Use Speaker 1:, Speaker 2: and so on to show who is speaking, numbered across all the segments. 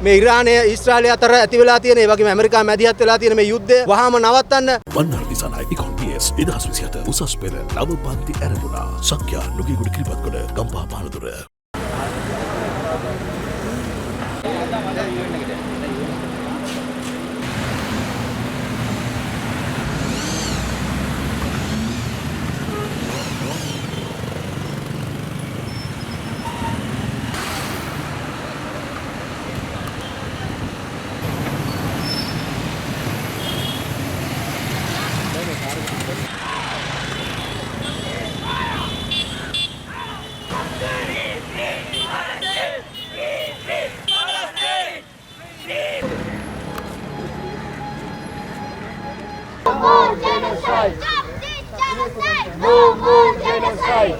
Speaker 1: මේ ඉරානය ඊශ්‍රායලය අතර ඇති වෙලා තියෙන ඒ වගේම ඇමරිකාව මැදිහත් වෙලා තියෙන මේ යුද්ධය වහාම නවත්තන්න
Speaker 2: වන්නර දිසානායි ඉකොන් PS 2027 උසස් පෙළ නව පන්ති ඇරඹුණා. සක්‍යා Nugegoda Kiribathgoda Gampaha Panadura.
Speaker 3: More genocide! Stop this genocide! No more genocide!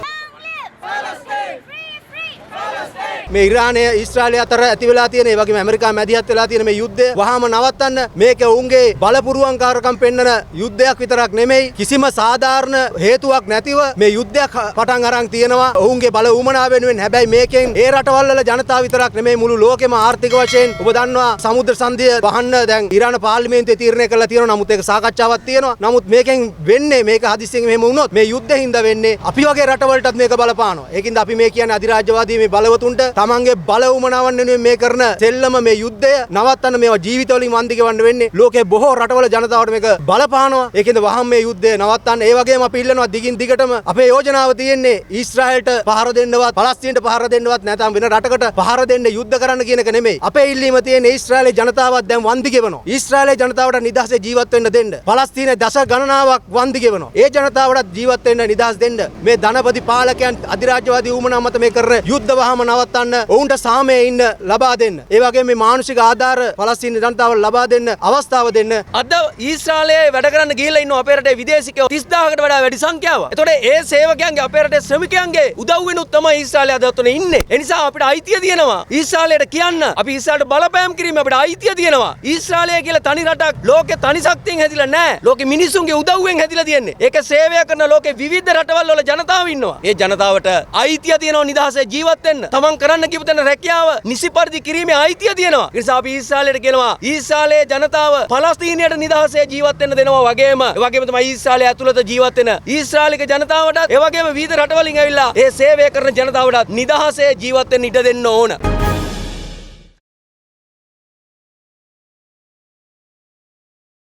Speaker 3: Palestine! Free, free! Palestine!
Speaker 1: මේ ඉරානය ඊශ්‍රායලය අතර ඇති වෙලා තියෙන ඒ වගේම ඇමරිකාව මැදිහත් වෙලා තියෙන මේ යුද්ධය වහාම නවත්තන්න මේක උන්ගේ බලපුරුවන්කාරකම් පෙන්නන යුද්ධයක් විතරක් නෙමෙයි කිසිම සාධාරණ හේතුවක් නැතිව මේ යුද්ධයක් පටන් අරන් තියෙනවා ඔවුන්ගේ බල ඌමනාව වෙනුවෙන්. හැබැයි මේකෙන් ඒ රටවල් වල ජනතාව විතරක් නෙමෙයි මුළු ලෝකෙම ආර්ථික වශයෙන් ඔබ දන්නවා සමුද්‍ර සංධිය වහන්න දැන් ඉරාන පාර්ලිමේන්තුවේ තීරණය කළා තියෙනවා. නමුත් ඒක සාකච්ඡාවක් තියෙනවා. නමුත් මේකෙන් වෙන්නේ මේක හදිස්සියෙන් මෙහෙම වුණොත් මේ යුද්ධෙන් වෙන්නේ අපි වගේ රටවලටත් මේක බලපානවා. ඒකින්ද අපි මේ කියන්නේ අධිරාජ්‍යවාදී මේ බලවතුන්ට තමන්ගේ බල උමනාවන් වෙනුවෙන් මේ කරන සෙල්ලම මේ යුද්ධය නවත්තන්න මේවා ජීවිතවලින් වන්දි ගෙවන්න වෙන්නේ. ලෝකේ බොහෝ රටවල ජනතාවට මේක බලපානවා. ඒකින්ද වහම් මේ යුද්ධය නවත්තන්න. ඒ වගේම අපි ඉල්ලනවා දිගින් දිගටම අපේ යෝජනාව තියෙන්නේ ඊශ්‍රායලට පහර දෙන්නවත් පලස්තීනට පහර දෙන්නවත් නැත්නම් වෙන රටකට පහර දෙන්න යුද්ධ කරන්න කියන එක නෙමෙයි. අපේ ඉල්ලීම තියෙන්නේ ඊශ්‍රායලේ ජනතාවත් දැන් වන්දි ගෙවනවා. ඊශ්‍රායලේ ජනතාවට නිදහසේ ජීවත් වෙන්න දෙන්න. පලස්තීනයේ දශ ගණනාවක් වන්දි ගෙවනවා. ඒ ජනතාවට ජීවත් වෙන්න නිදහස් දෙන්න. මේ ධනපති පාලකයන් අධිරාජ්‍යවාදී ඌමනා මත මේ කරන යුද්ධ වහම නවත්තන්න. ඔවුන්ට සාමයේ ඉන්න ලබා දෙන්න. ඒ වගේම මේ මානසික ආධාර පලස්තීන ජනතාවට ලබා දෙන්න අවස්ථාව දෙන්න.
Speaker 4: අද ඊශ්‍රායලයේ වැඩ කරන්න ගිහිල්ලා ඉන්න අපේ රටේ විදේශිකයෝ 30000කට වඩා වැඩි සංඛ්‍යාවක්. එතකොට ඒ සේවකයන්ගේ අපේ රටේ ශ්‍රමිකයන්ගේ උදව් වෙනුත් තමයි ඊශ්‍රායලය අද ඔතන ඉන්නේ. ඒ නිසා අපිට අයිතිය තියෙනවා ඊශ්‍රායලයට කියන්න. අපි ඊශ්‍රායලට බලපෑම් කිරීම අපිට අයිතිය තියෙනවා. ඊශ්‍රායලය කියලා තනි රටක් ලෝකේ තනි ශක්තියෙන් හැදිලා නැහැ. ලෝකේ මිනිසුන්ගේ උදව්වෙන් හැදිලා තියෙන්නේ. ඒක සේවය කරන ලෝකේ විවිධ රටවල් වල ජනතාව ඉන්නවා. ඒ ජනතාවට අයිතිය තියෙනවා නිදහසේ ජීවත් වෙන්න. තමන් කරන්න කියපු තැන රැකියාව නිසි පරිදි කිරීමේ අයිතිය තියෙනවා. ඒ නිසා අපි ඊශ්‍රායලයට කියනවා ඊශ්‍රායලයේ ජනතාව පලස්තීනයට නිදහසේ ජීවත් වෙන්න දෙනවා වගේම ඒ වගේම තමයි ඊශ්‍රායලය ඇතුළත ජීවත් වෙන ඊශ්‍රායලික ජනතාවටත් ඒ වගේම විවිධ රටවලින් ඇවිල්ලා ඒ සේවය කරන ජනතාවටත් නිදහසේ ජීවත් වෙන්න ඉඩ දෙන්න ඕන.